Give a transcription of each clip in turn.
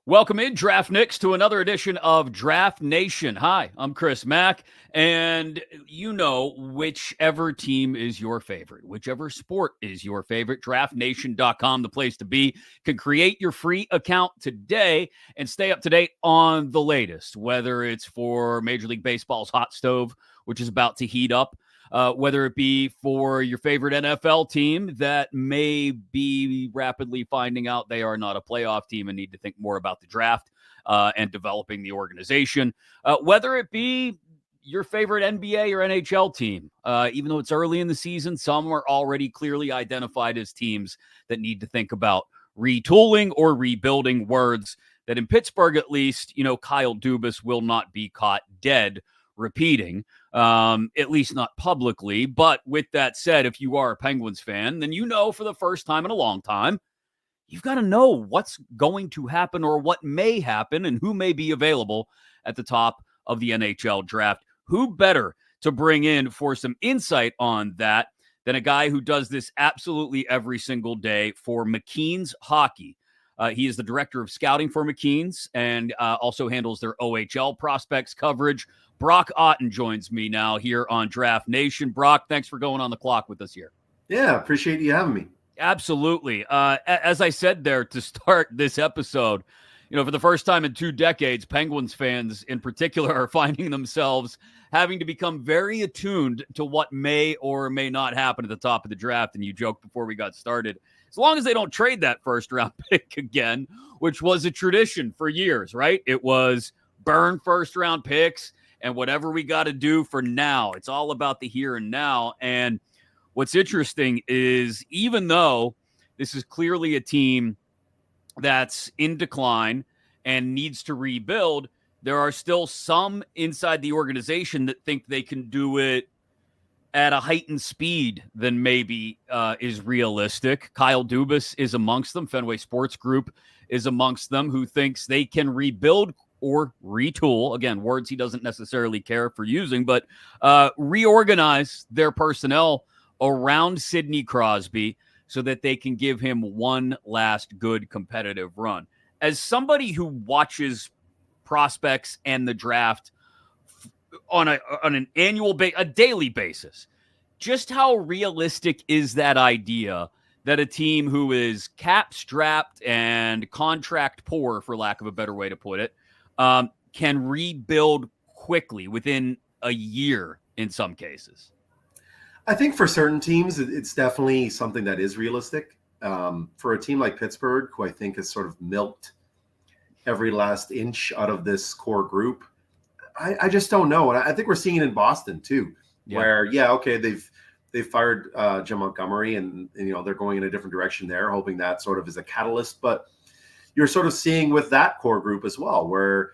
Welcome in, Draft Nicks, to another edition of Draft Nation. Hi, I'm Chris Mack, and you know, whichever team is your favorite, whichever sport is your favorite, draftnation.com, the place to be. Can create your free account today and stay up to date on the latest, whether it's for Major League Baseball's hot stove, which is about to heat up, whether it be for your favorite NFL team that may be rapidly finding out they are not a playoff team and need to think more about the draft and developing the organization, whether it be your favorite NBA or NHL team. Even though it's early in the season, some are already clearly identified as teams that need to think about retooling or rebuilding, words that in Pittsburgh, at least, Kyle Dubas will not be caught dead repeating, at least not publicly. But with that said, if you are a Penguins fan, then for the first time in a long time, you've got to know what's going to happen or what may happen and who may be available at the top of the NHL draft. Who better to bring in for some insight on that than a guy who does this absolutely every single day for McKeen's Hockey. He is the director of scouting for McKeen's and also handles their OHL prospects coverage. Brock Otten joins me now here on Draft Nation. Brock, thanks for going on the clock with us here. Yeah, appreciate you having me. Absolutely. As I said there to start this episode, for the first time in 2 decades, Penguins fans in particular are finding themselves having to become very attuned to what may or may not happen at the top of the draft. And you joked before we got started, as long as they don't trade that first round pick again, which was a tradition for years, right? It was burn first round picks and whatever we got to do for now. It's all about the here and now. And what's interesting is even though this is clearly a team that's in decline and needs to rebuild, there are still some inside the organization that think they can do it at a heightened speed than maybe is realistic. Kyle Dubas is amongst them. Fenway Sports Group is amongst them, who thinks they can rebuild or retool, again, words he doesn't necessarily care for using, but reorganize their personnel around Sidney Crosby so that they can give him one last good competitive run. As somebody who watches prospects and the draft on an annual a daily basis, just how realistic is that idea that a team who is cap strapped and contract poor, for lack of a better way to put it, can rebuild quickly within a year in some cases? I think for certain teams, it's definitely something that is realistic. For a team like Pittsburgh, who I think has sort of milked every last inch out of this core group, I just don't know. And I think we're seeing it in Boston too, where, they've fired Jim Montgomery and they're going in a different direction there, hoping that sort of is a catalyst. But you're sort of seeing with that core group as well, where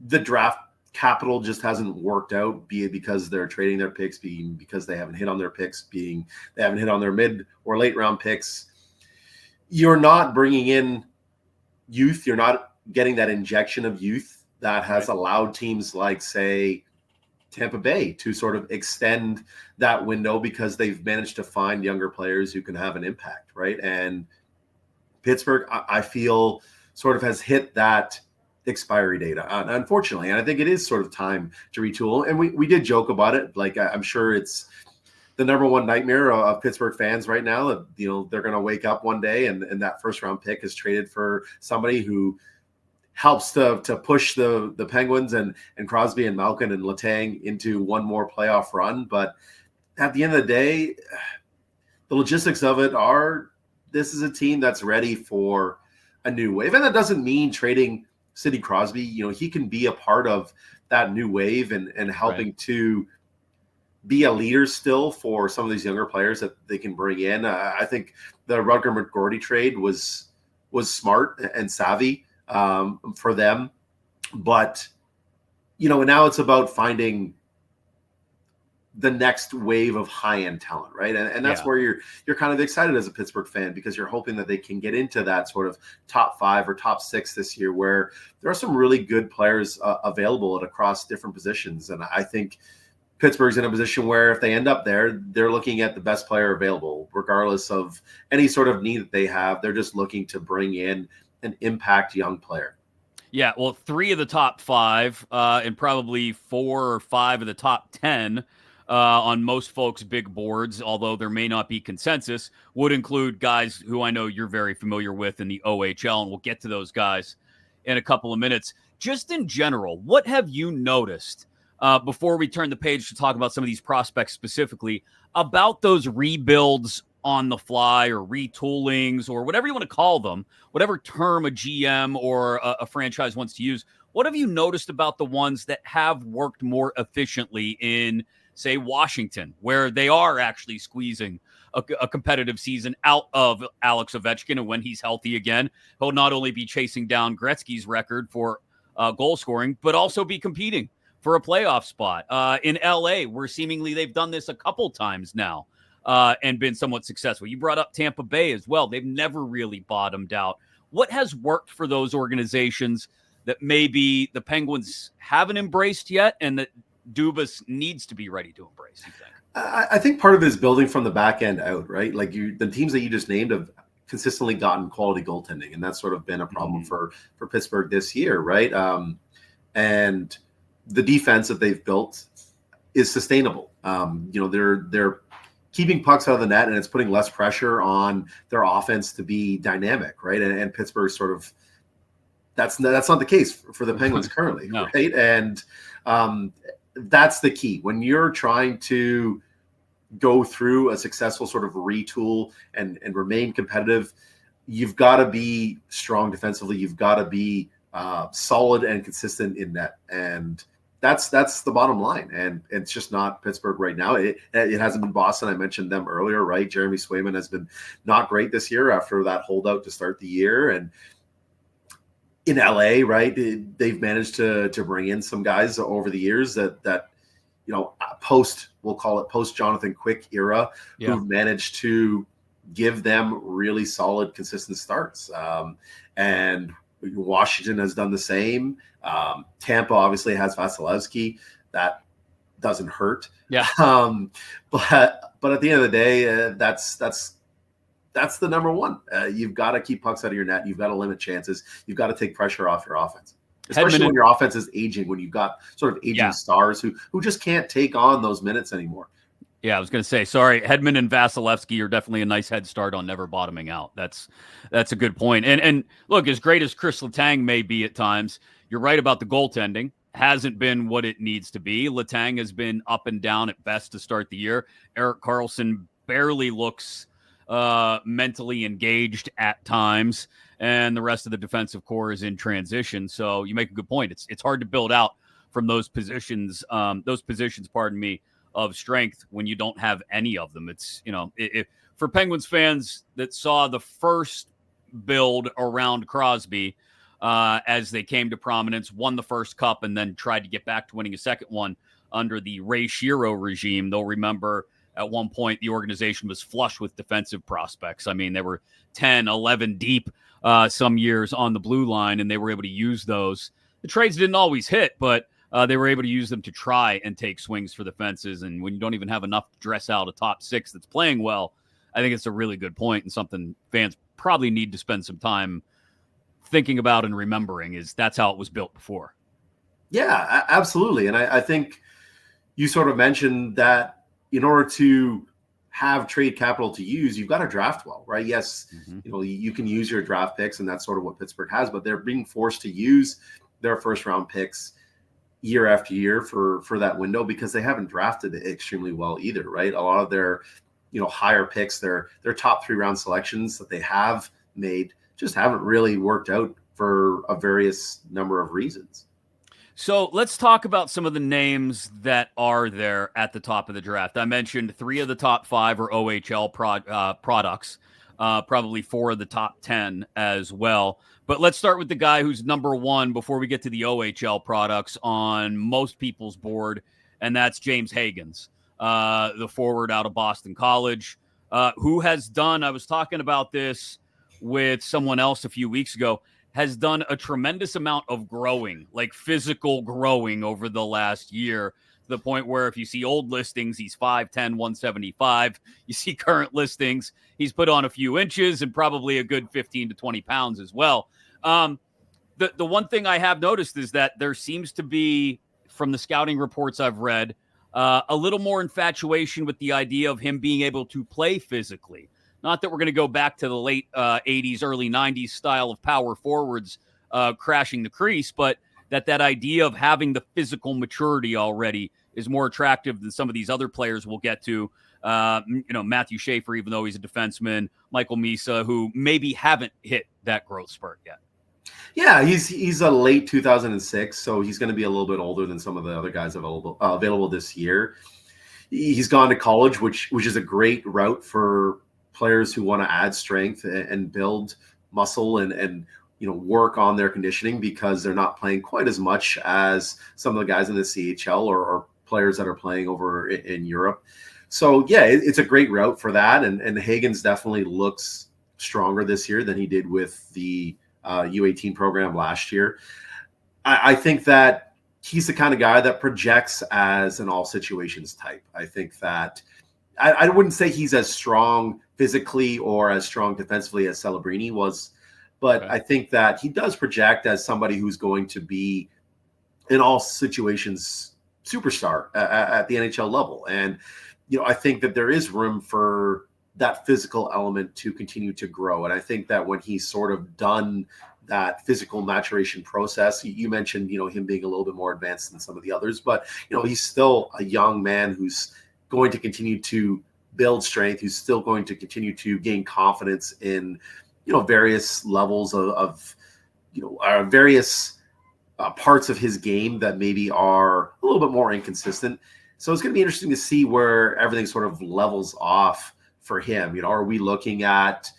the draft capital just hasn't worked out, be it because they're trading their picks, being because they haven't hit on their picks, being they haven't hit on their mid or late round picks. You're not bringing in youth. You're not getting that injection of youth that has allowed teams like, say, Tampa Bay to sort of extend that window because they've managed to find younger players who can have an impact, right? And Pittsburgh, I feel, sort of has hit that expiry date, unfortunately. And I think it is sort of time to retool. And we did joke about it. Like, I'm sure it's the number one nightmare of Pittsburgh fans right now that, they're going to wake up one day and that first round pick is traded for somebody who helps to push the Penguins and Crosby and Malkin and Letang into one more playoff run. But at the end of the day, the logistics of it are, this is a team that's ready for a new wave. And that doesn't mean trading Sidney Crosby. He can be a part of that new wave and helping to be a leader still for some of these younger players that they can bring in. I think the Rutger McGroarty trade was smart and savvy for them. But, now it's about finding the next wave of high-end talent, right? And that's where you're kind of excited as a Pittsburgh fan, because you're hoping that they can get into that sort of top 5 or top 6 this year, where there are some really good players available at across different positions. And I think Pittsburgh's in a position where if they end up there, they're looking at the best player available, regardless of any sort of need that they have. They're just looking to bring in an impact young player. Yeah, well, 3 of the top 5 and probably 4 or 5 of the top 10 on most folks' big boards, although there may not be consensus, would include guys who I know you're very familiar with in the OHL, and we'll get to those guys in a couple of minutes. Just in general, what have you noticed before we turn the page to talk about some of these prospects specifically about those rebuilds on the fly or retoolings or whatever you want to call them, whatever term a GM or a franchise wants to use? What have you noticed about the ones that have worked more efficiently in, say, Washington, where they are actually squeezing a competitive season out of Alex Ovechkin? And when he's healthy again, he'll not only be chasing down Gretzky's record for goal scoring, but also be competing for a playoff spot. In LA, where seemingly they've done this a couple times now and been somewhat successful. You brought up Tampa Bay as well. They've never really bottomed out. What has worked for those organizations that maybe the Penguins haven't embraced yet and that Dubas needs to be ready to embrace, you think? I think part of it is building from the back end out, right? Like the teams that you just named have consistently gotten quality goaltending, and that's sort of been a problem for Pittsburgh this year, right? And the defense that they've built is sustainable. They're keeping pucks out of the net, and it's putting less pressure on their offense to be dynamic, right? And Pittsburgh sort of that's not the case for the Penguins currently, no. Right? And that's the key when you're trying to go through a successful sort of retool and remain competitive. You've got to be strong defensively. You've got to be solid and consistent in net, and that's the bottom line. And it's just not Pittsburgh right now. It hasn't been Boston. I mentioned them earlier, right? Jeremy Swayman has been not great this year after that holdout to start the year. And in LA, right, they've managed to bring in some guys over the years that we'll call it post Jonathan Quick era, who've managed to give them really solid, consistent starts. And Washington has done the same. Tampa obviously has Vasilevsky. That doesn't hurt. Yeah. But at the end of the day, that's the number one. You've got to keep pucks out of your net. You've got to limit chances. You've got to take pressure off your offense, especially when your offense is aging, when you've got sort of aging stars who just can't take on those minutes anymore. Yeah, I was going to say, sorry, Hedman and Vasilevsky are definitely a nice head start on never bottoming out. That's a good point. And look, as great as Chris Letang may be at times, you're right about the goaltending. Hasn't been what it needs to be. Letang has been up and down at best to start the year. Erik Karlsson barely looks mentally engaged at times, and the rest of the defensive core is in transition. So you make a good point. It's hard to build out from those positions, of strength when you don't have any of them. It's, for Penguins fans that saw the first build around Crosby as they came to prominence, won the first cup, and then tried to get back to winning a second one under the Ray Shero regime, they'll remember at one point the organization was flush with defensive prospects. I mean, they were 10, 11 deep some years on the blue line, and they were able to use those. The trades didn't always hit, but they were able to use them to try and take swings for the fences. And when you don't even have enough to dress out a top six that's playing well, I think it's a really good point and something fans probably need to spend some time thinking about and remembering is that's how it was built before. Yeah, absolutely. And I think you sort of mentioned that in order to have trade capital to use, you've got to draft well, right? Yes, you can use your draft picks, and that's sort of what Pittsburgh has, but they're being forced to use their first round picks year after year for that window because they haven't drafted it extremely well either, right? A lot of their, higher picks, their top 3 round selections that they have made just haven't really worked out for a various number of reasons. So let's talk about some of the names that are there at the top of the draft. I mentioned 3 of the top 5 are OHL products, probably 4 of the top 10 as well. But let's start with the guy who's number 1 before we get to the OHL products on most people's board, and that's James Higgins, the forward out of Boston College, who has done, I was talking about this with someone else a few weeks ago, has done a tremendous amount of growing, like physical growing over the last year, to the point where if you see old listings, he's 5'10", 175. You see current listings, he's put on a few inches and probably a good 15 to 20 pounds as well. The one thing I have noticed is that there seems to be, from the scouting reports I've read, a little more infatuation with the idea of him being able to play physically. Not that we're going to go back to the late 80s, early 90s style of power forwards crashing the crease, but that idea of having the physical maturity already is more attractive than some of these other players we'll get to. Matthew Schaefer, even though he's a defenseman, Michael Misa, who maybe haven't hit that growth spurt yet. Yeah, he's a late 2006, so he's going to be a little bit older than some of the other guys available this year. He's gone to college, which is a great route for players who want to add strength and build muscle and work on their conditioning, because they're not playing quite as much as some of the guys in the CHL or players that are playing over in Europe. So yeah, it's a great route for that. And Hagens definitely looks stronger this year than he did with the U18 program last year. I think that he's the kind of guy that projects as an all situations type. I think that I wouldn't say he's as strong physically or as strong defensively as Celebrini was, but okay. I think that he does project as somebody who's going to be in all situations superstar at the NHL level. And, I think that there is room for that physical element to continue to grow. And I think that when he's sort of done that physical maturation process, you mentioned, him being a little bit more advanced than some of the others, but, he's still a young man who's going to continue to build strength, who's still going to continue to gain confidence in, various levels of various parts of his game that maybe are a little bit more inconsistent. So it's going to be interesting to see where everything sort of levels off for him. Are we looking at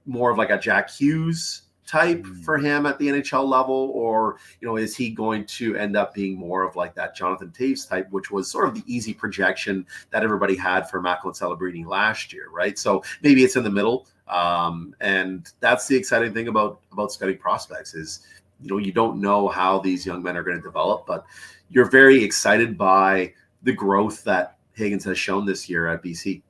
more of like a Jack Hughes type for him at the NHL level, or is he going to end up being more of like that Jonathan Toews type, which was sort of the easy projection that everybody had for Macklin Celebrini last year, right? So maybe it's in the middle, and that's the exciting thing about scouting prospects is you don't know how these young men are going to develop, but you're very excited by the growth that Hagens has shown this year at BC.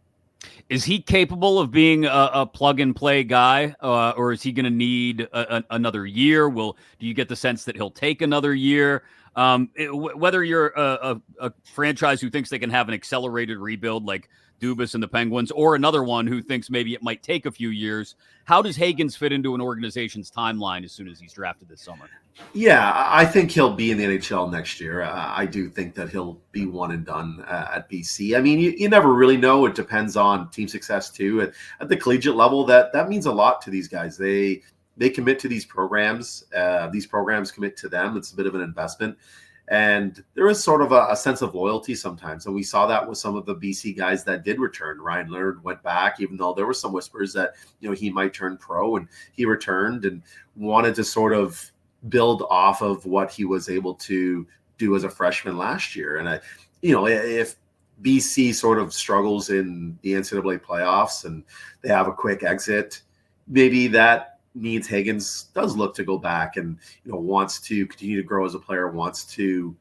Is he capable of being a plug-and-play guy, or is he going to need another year? Do you get the sense that he'll take another year? Whether you're a franchise who thinks they can have an accelerated rebuild like Dubas and the Penguins, or another one who thinks maybe it might take a few years, how does Hagens fit into an organization's timeline as soon as he's drafted this summer? Yeah, I think he'll be in the NHL next year. I do think that he'll be one and done at BC. I mean, you never really know. It depends on team success too. At the collegiate level, that means a lot to these guys. They commit to these programs. These programs commit to them. It's a bit of an investment. And there is sort of a sense of loyalty sometimes. And we saw that with some of the BC guys that did return. Ryan Leonard went back, even though there were some whispers that, he might turn pro, and he returned and wanted to sort of build off of what he was able to do as a freshman last year. And if BC sort of struggles in the NCAA playoffs and they have a quick exit, maybe that means Hagens does look to go back and wants to continue to grow as a player, wants to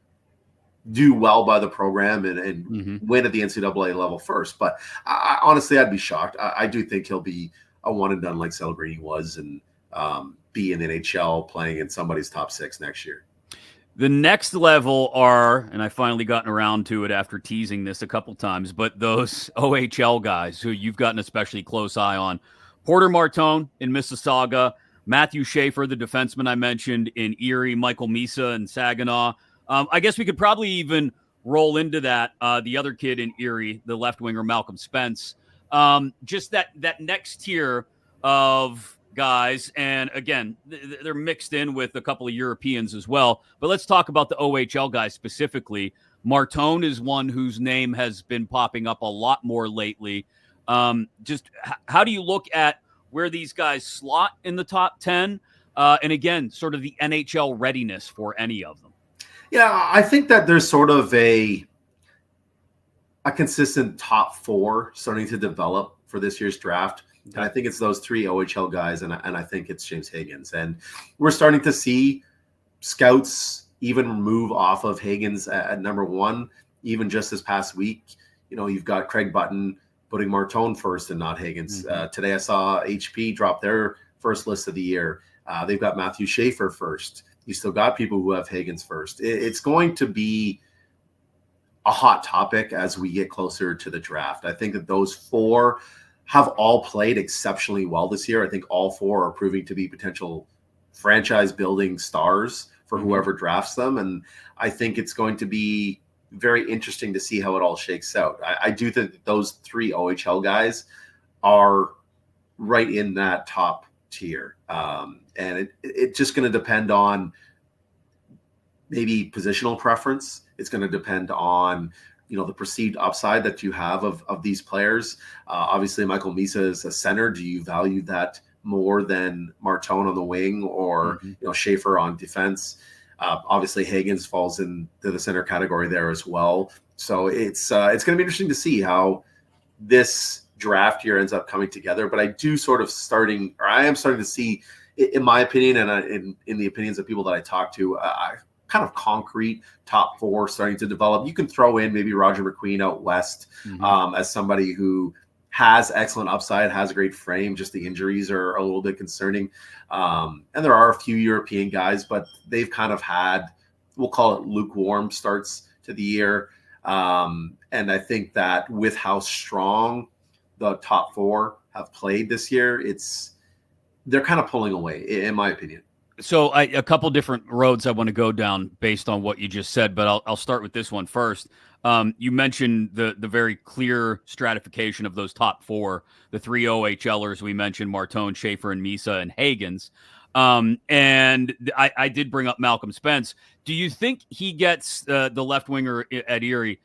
do well by the program and win at the NCAA level first. But honestly, I'd be shocked. I do think he'll be a one and done like Celebrini was, and be in the NHL playing in somebody's top six next year. The next level are, and I've finally gotten around to it after teasing this a couple times, but those OHL guys who you've got an especially close eye on. Porter Martone in Mississauga, Matthew Schaefer, the defenseman I mentioned in Erie, Michael Misa in Saginaw. I guess we could probably even roll into that, the other kid in Erie, the left winger, Malcolm Spence. Just that next tier of guys, and again, they're mixed in with a couple of Europeans as well. But let's talk about the OHL guys specifically. Martone is one whose name has been popping up a lot more lately. Just how do you look at where these guys slot in the top 10? And again, sort of the NHL readiness for any of them. Yeah, I think that there's sort of a consistent top four starting to develop for this year's draft. And I think it's those three OHL guys, and I think it's James Hagens. And we're starting to see scouts even move off of Hagens at number one, even just this past week. You've got Craig Button putting Martone first and not Hagens. Today I saw HP drop their first list of the year. They've got Matthew Schaefer first. You still got people who have Higgins first. It's going to be a hot topic as we get closer to the draft. I think that those four have all played exceptionally well this year. I think all four are proving to be potential franchise building stars for whoever drafts them. And I think it's going to be very interesting to see how it all shakes out. I do think that those three OHL guys are right in that top tier. And it's just going to depend on maybe positional preference. It's going to depend on, the perceived upside that you have of these players. Obviously, Michael Misa is a center. Do you value that more than Martone on the wing or, Schaefer on defense? Obviously, Higgins falls into the center category there as well. So it's going to be interesting to see how this draft year ends up coming together. But I am starting to see, in my opinion, and in the opinions of people that I talk to, kind of concrete top four starting to develop. You can throw in maybe Roger McQueen out west as somebody who has excellent upside, has a great frame. Just the injuries are a little bit concerning. And there are a few European guys, but they've kind of had, we'll call it lukewarm starts to the year. And I think that with how strong the top four have played this year, they're kind of pulling away, in my opinion. So a couple different roads I want to go down based on what you just said, but I'll start with this one first. You mentioned the very clear stratification of those top four, the three OHLers we mentioned, Martone, Schaefer, and Misa, and Higgins. And I did bring up Malcolm Spence. Do you think he gets the left winger at Erie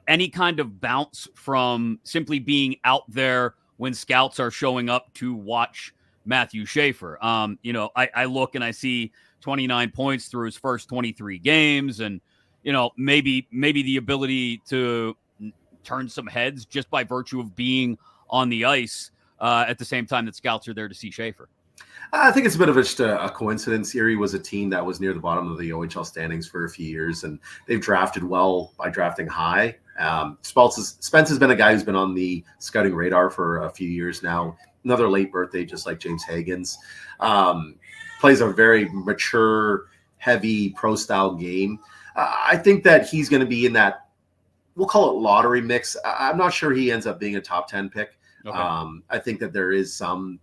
any kind of bounce from simply being out there when scouts are showing up to watch Matthew Schaefer? I look and I see 29 points through his first 23 games, and maybe the ability to turn some heads just by virtue of being on the ice at the same time that scouts are there to see Schaefer. I think it's a bit of just a coincidence. Erie was a team that was near the bottom of the OHL standings for a few years, and they've drafted well by drafting high. Spence has been a guy who's been on the scouting radar for a few years now. Another late birthday, just like James Higgins. Plays a very mature, heavy pro-style game. I think that he's going to be in that, we'll call it lottery mix. I'm not sure he ends up being a top 10 pick. Okay. I think that there is some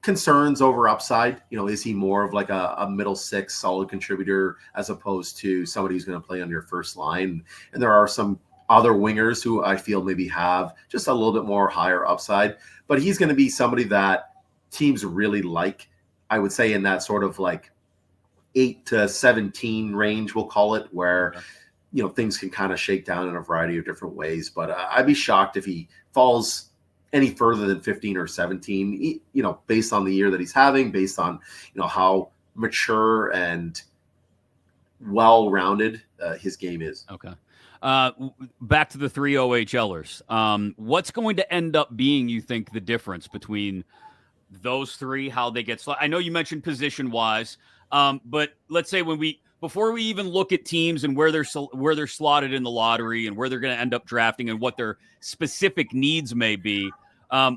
concerns over upside. Is he more of like a middle six solid contributor as opposed to somebody who's going to play on your first line? And there are some other wingers who I feel maybe have just a little bit more higher upside, but he's going to be somebody that teams really like, I would say, in that sort of like 8 to 17 range, we'll call it, where, things can kind of shake down in a variety of different ways. But I'd be shocked if he falls any further than 15 or 17, based on the year that he's having, based on, how mature and well-rounded his game is. Okay. Back to the three OHLers. What's going to end up being, you think, the difference between those three, how they get I know you mentioned position-wise, but let's say before we even look at teams and where they're slotted in the lottery and where they're going to end up drafting and what their specific needs may be,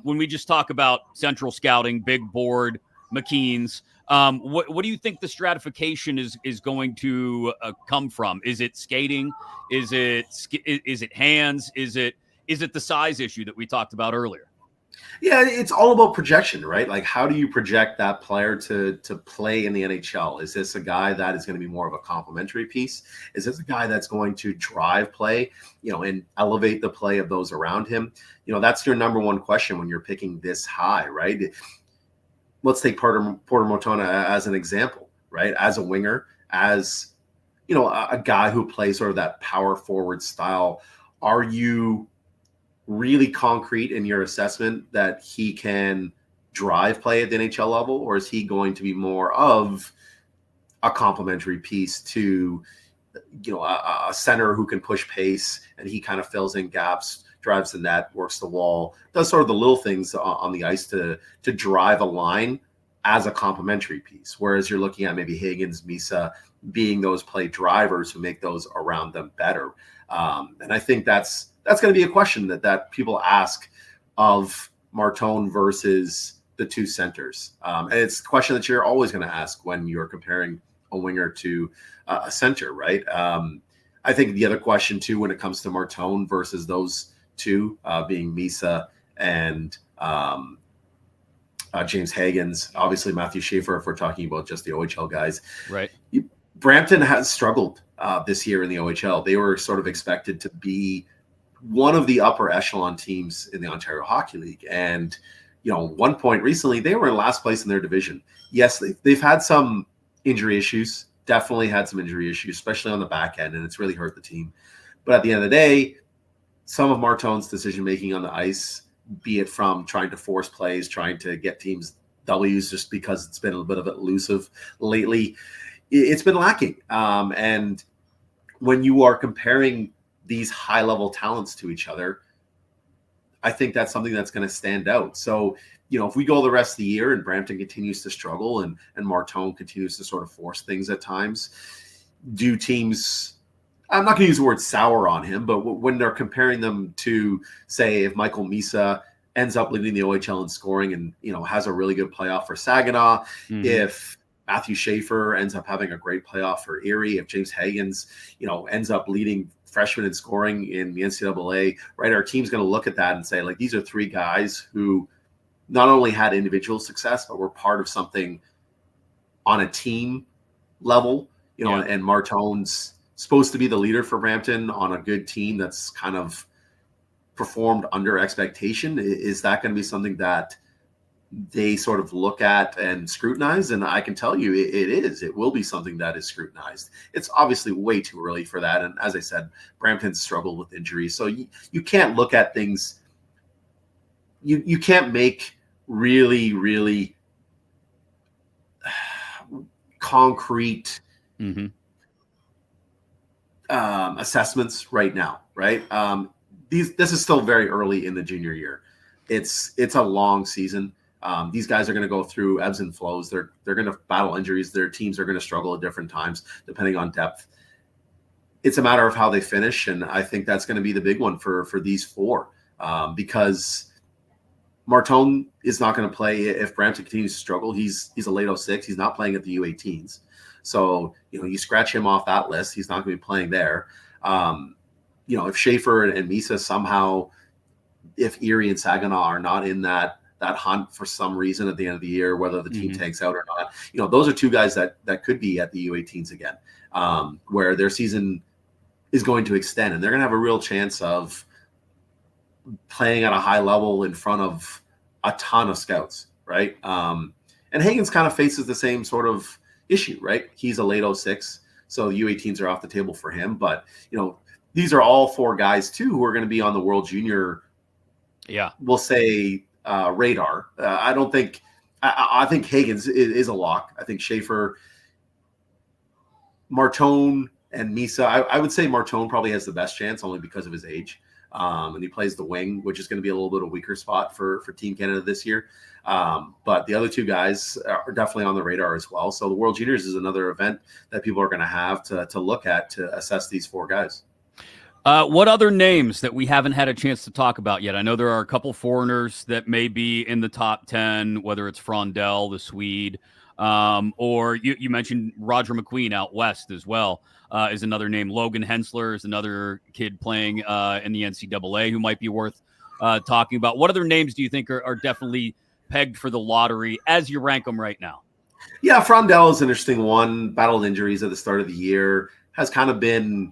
when we just talk about central scouting, big board, McKean's, what do you think the stratification is going to come from? Is it skating? Is it hands? Is it the size issue that we talked about earlier? Yeah, it's all about projection, right? Like, how do you project that player to play in the NHL? Is this a guy that is going to be more of a complementary piece? Is this a guy that's going to drive play, and elevate the play of those around him? That's your number one question when you're picking this high, right? Let's take Porter Motona as an example, right? As a winger, as, a guy who plays sort of that power forward style. Are you really concrete in your assessment that he can drive play at the NHL level, or is he going to be more of a complementary piece to, a center who can push pace and he kind of fills in gaps, drives the net, works the wall, does sort of the little things on the ice to drive a line as a complementary piece? Whereas you're looking at maybe Higgins, Misa being those play drivers who make those around them better. And I think that's going to be a question that people ask of Martone versus the two centers. And it's a question that you're always going to ask when you're comparing a winger to a center, right? I think the other question too, when it comes to Martone versus those two, being Misa and James Hagens, obviously Matthew Schaefer, if we're talking about just the OHL guys. Right. Brampton has struggled this year in the OHL. They were sort of expected to be one of the upper echelon teams in the Ontario Hockey League. And, one point recently, they were in last place in their division. Yes, they've had some injury issues, definitely had some injury issues, especially on the back end, and it's really hurt the team. But at the end of the day, some of Martone's decision-making on the ice, be it from trying to force plays, trying to get teams W's just because it's been a bit of elusive lately, it's been lacking. And when you are comparing these high-level talents to each other, I think that's something that's going to stand out. So, if we go the rest of the year and Brampton continues to struggle and Martone continues to sort of force things at times, do teams, I'm not going to use the word sour on him, but when they're comparing them to, say, if Michael Misa ends up leading the OHL in scoring and, has a really good playoff for Saginaw, if Matthew Schaefer ends up having a great playoff for Erie, if James Hagens, ends up leading freshmen in scoring in the NCAA, right? Our team's going to look at that and say, like, these are three guys who not only had individual success, but were part of something on a team level, and Martone's supposed to be the leader for Brampton on a good team that's kind of performed under expectation. Is that going to be something that they sort of look at and scrutinize? And I can tell you it will be something that is scrutinized. It's obviously way too early for that. And as I said, Brampton's struggled with injuries. So you can't look at things. You can't make really, really concrete assessments right now, right? This is still very early in the junior year. It's a long season. These guys are going to go through ebbs and flows. They're going to battle injuries. Their teams are going to struggle at different times, depending on depth. It's a matter of how they finish, and I think that's going to be the big one for these four, because Martone is not going to play if Brampton continues to struggle. He's a late 06. He's not playing at the U18s. So, you scratch him off that list. He's not going to be playing there. If Schaefer and Misa somehow, if Erie and Saginaw are not in that hunt for some reason at the end of the year, whether the team tanks out or not, those are two guys that could be at the U18s again, where their season is going to extend, and they're going to have a real chance of playing at a high level in front of a ton of scouts, right? And Hagens kind of faces the same sort of issue, right? He's a late 06, so the U18s are off the table for him. But, these are all four guys, too, who are going to be on the World Junior, we'll say, radar. I don't think – I think Hagens is a lock. I think Schaefer, Martone, and Misa. I would say Martone probably has the best chance only because of his age. And he plays the wing, which is going to be a little bit of a weaker spot for Team Canada this year. But the other two guys are definitely on the radar as well. So the World Juniors is another event that people are going to have to look at to assess these four guys. What other names that we haven't had a chance to talk about yet? I know there are a couple foreigners that may be in the top 10, whether it's Frondell, the Swede, or you mentioned Roger McQueen out west as well. Is another name. Logan Hensler is another kid playing in the NCAA who might be worth talking about. What other names do you think are definitely pegged for the lottery as you rank them right now? Yeah, Frondell is an interesting one. Battled injuries at the start of the year. Has kind of been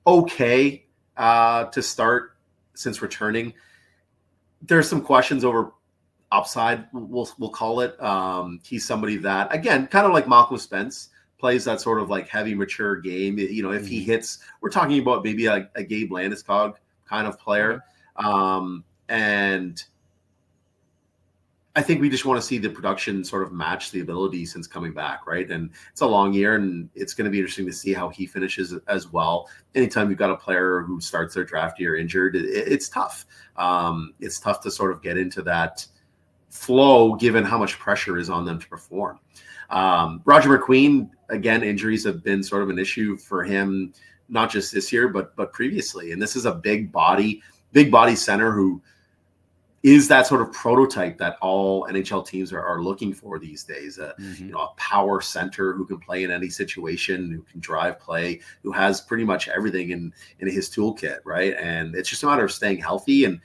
okay to start since returning. There's some questions over upside, we'll call it. He's somebody that, again, kind of like Malcolm Spence, plays that sort of like heavy, mature game. If he hits, we're talking about maybe a Gabe Landeskog kind of player. And I think we just want to see the production sort of match the ability since coming back, right? And it's a long year, and it's going to be interesting to see how he finishes as well. Anytime you've got a player who starts their draft year injured, it's tough. It's tough to sort of get into that flow given how much pressure is on them to perform. Roger McQueen, again, injuries have been sort of an issue for him, not just this year, but previously. And this is a big body center who is that sort of prototype that all NHL teams are looking for these days. A power center who can play in any situation, who can drive play, who has pretty much everything in his toolkit, right? And it's just a matter of staying healthy and,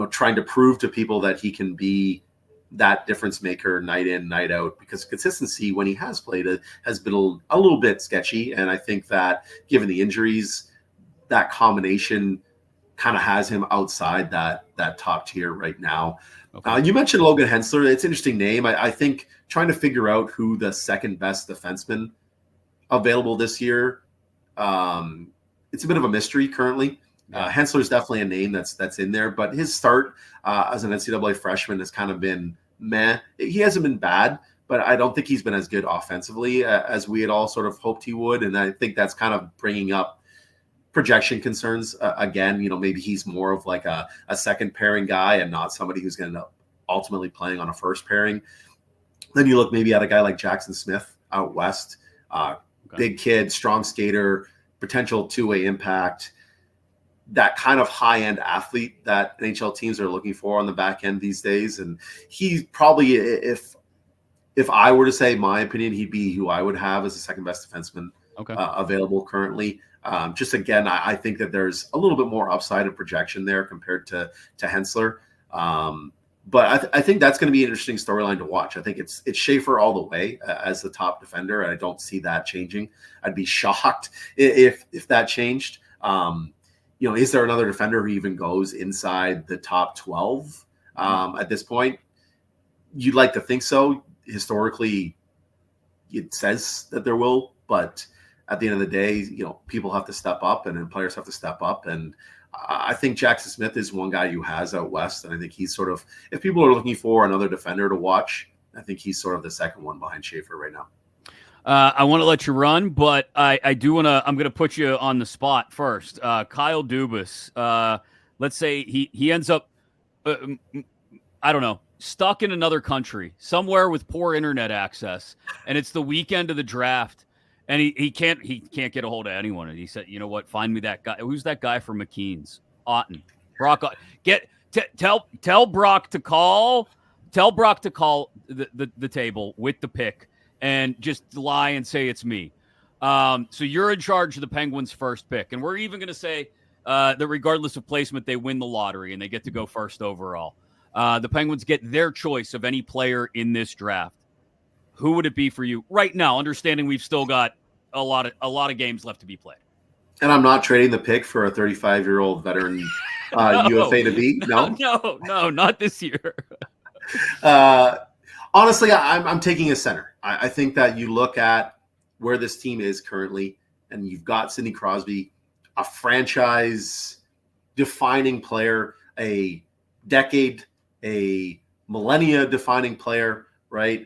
trying to prove to people that he can be that difference maker night in, night out, because consistency when he has played it has been a little bit sketchy. And I think that given the injuries, that combination kind of has him outside that top tier right now. Okay. You mentioned Logan Hensler. It's an interesting name. I think trying to figure out who the second best defenseman available this year, it's a bit of a mystery currently. Hensler is definitely a name that's in there, but his start as an NCAA freshman has kind of been meh. He hasn't been bad, but I don't think he's been as good offensively as we had all sort of hoped he would. And I think that's kind of bringing up projection concerns again. Maybe he's more of like a second pairing guy and not somebody who's going to end up ultimately playing on a first pairing. Then you look maybe at a guy like Jackson Smith out west, big kid, strong skater, potential two-way impact, that kind of high-end athlete that NHL teams are looking for on the back end these days. And he's probably, if I were to say my opinion, he'd be who I would have as the second best defenseman available currently. Just again, I think that there's a little bit more upside of projection there compared to Hensler. But I think that's going to be an interesting storyline to watch. I think it's Schaefer all the way as the top defender, and I don't see that changing. I'd be shocked if that changed. Is there another defender who even goes inside the top 12 at this point? You'd like to think so. Historically, it says that there will, but at the end of the day, people have to step up and then players have to step up. And I think Jackson Smith is one guy who has out west. And I think he's sort of, if people are looking for another defender to watch, I think he's sort of the second one behind Schaefer right now. I want to let you run, but I do want to, I'm going to put you on the spot first. Kyle Dubas, let's say he ends up, I don't know, stuck in another country, somewhere with poor internet access. And it's the weekend of the draft. And he can't get a hold of anyone. And he said, you know what? Find me that guy. Who's that guy from McKean's? Otten. Brock Otten. Tell Brock to call. Tell Brock to call the table with the pick and just lie and say it's me. So you're in charge of the Penguins' first pick. And we're even going to say that regardless of placement, they win the lottery and they get to go first overall. The Penguins get their choice of any player in this draft. Who would it be for you right now, understanding we've still got a lot of games left to be played? And I'm not trading the pick for a 35-year-old veteran UFA to beat? No, not this year. Honestly, I'm taking a center. I think that you look at where this team is currently, and you've got Sidney Crosby, a franchise-defining player, a decade, a millennia-defining player, right?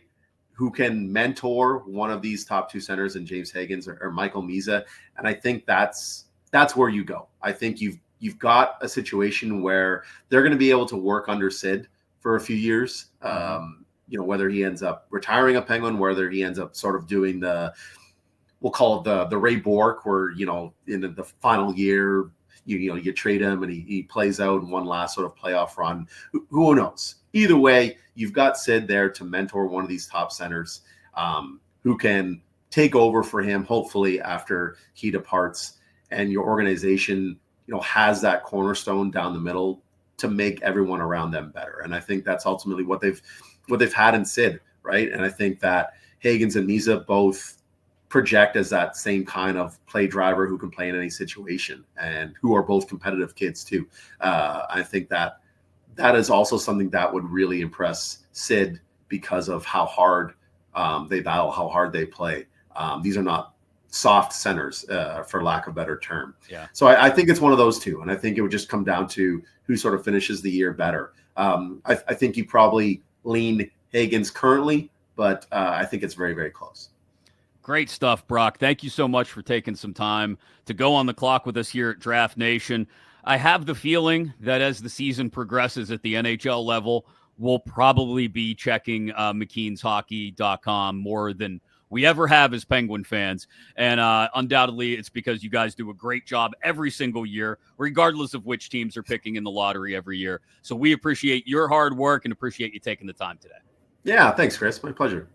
Who can mentor one of these top two centers in James Higgins or Michael Misa. And I think that's where you go. I think you've got a situation where they're going to be able to work under Sid for a few years. Whether he ends up retiring a Penguin, whether he ends up sort of doing we'll call it the Ray Bourque, where, in the final year, you trade him and he plays out in one last sort of playoff run. Who knows? Either way, you've got Sid there to mentor one of these top centers who can take over for him, hopefully, after he departs. And your organization, has that cornerstone down the middle to make everyone around them better. And I think that's ultimately what they've had in Sid, right? And I think that Higgins and Misa both project as that same kind of play driver who can play in any situation and who are both competitive kids too. I think that is also something that would really impress Sid because of how hard they battle, how hard they play. These are not soft centers, for lack of a better term. Yeah. So I think it's one of those two. And I think it would just come down to who sort of finishes the year better. I think you probably lean Higgins currently, but I think it's very, very close. Great stuff, Brock. Thank you so much for taking some time to go on the clock with us here at Draft Nation. I have the feeling that as the season progresses at the NHL level, we'll probably be checking McKeansHockey.com more than we ever have as Penguin fans. And undoubtedly, it's because you guys do a great job every single year, regardless of which teams are picking in the lottery every year. So we appreciate your hard work and appreciate you taking the time today. Yeah, thanks, Chris. My pleasure.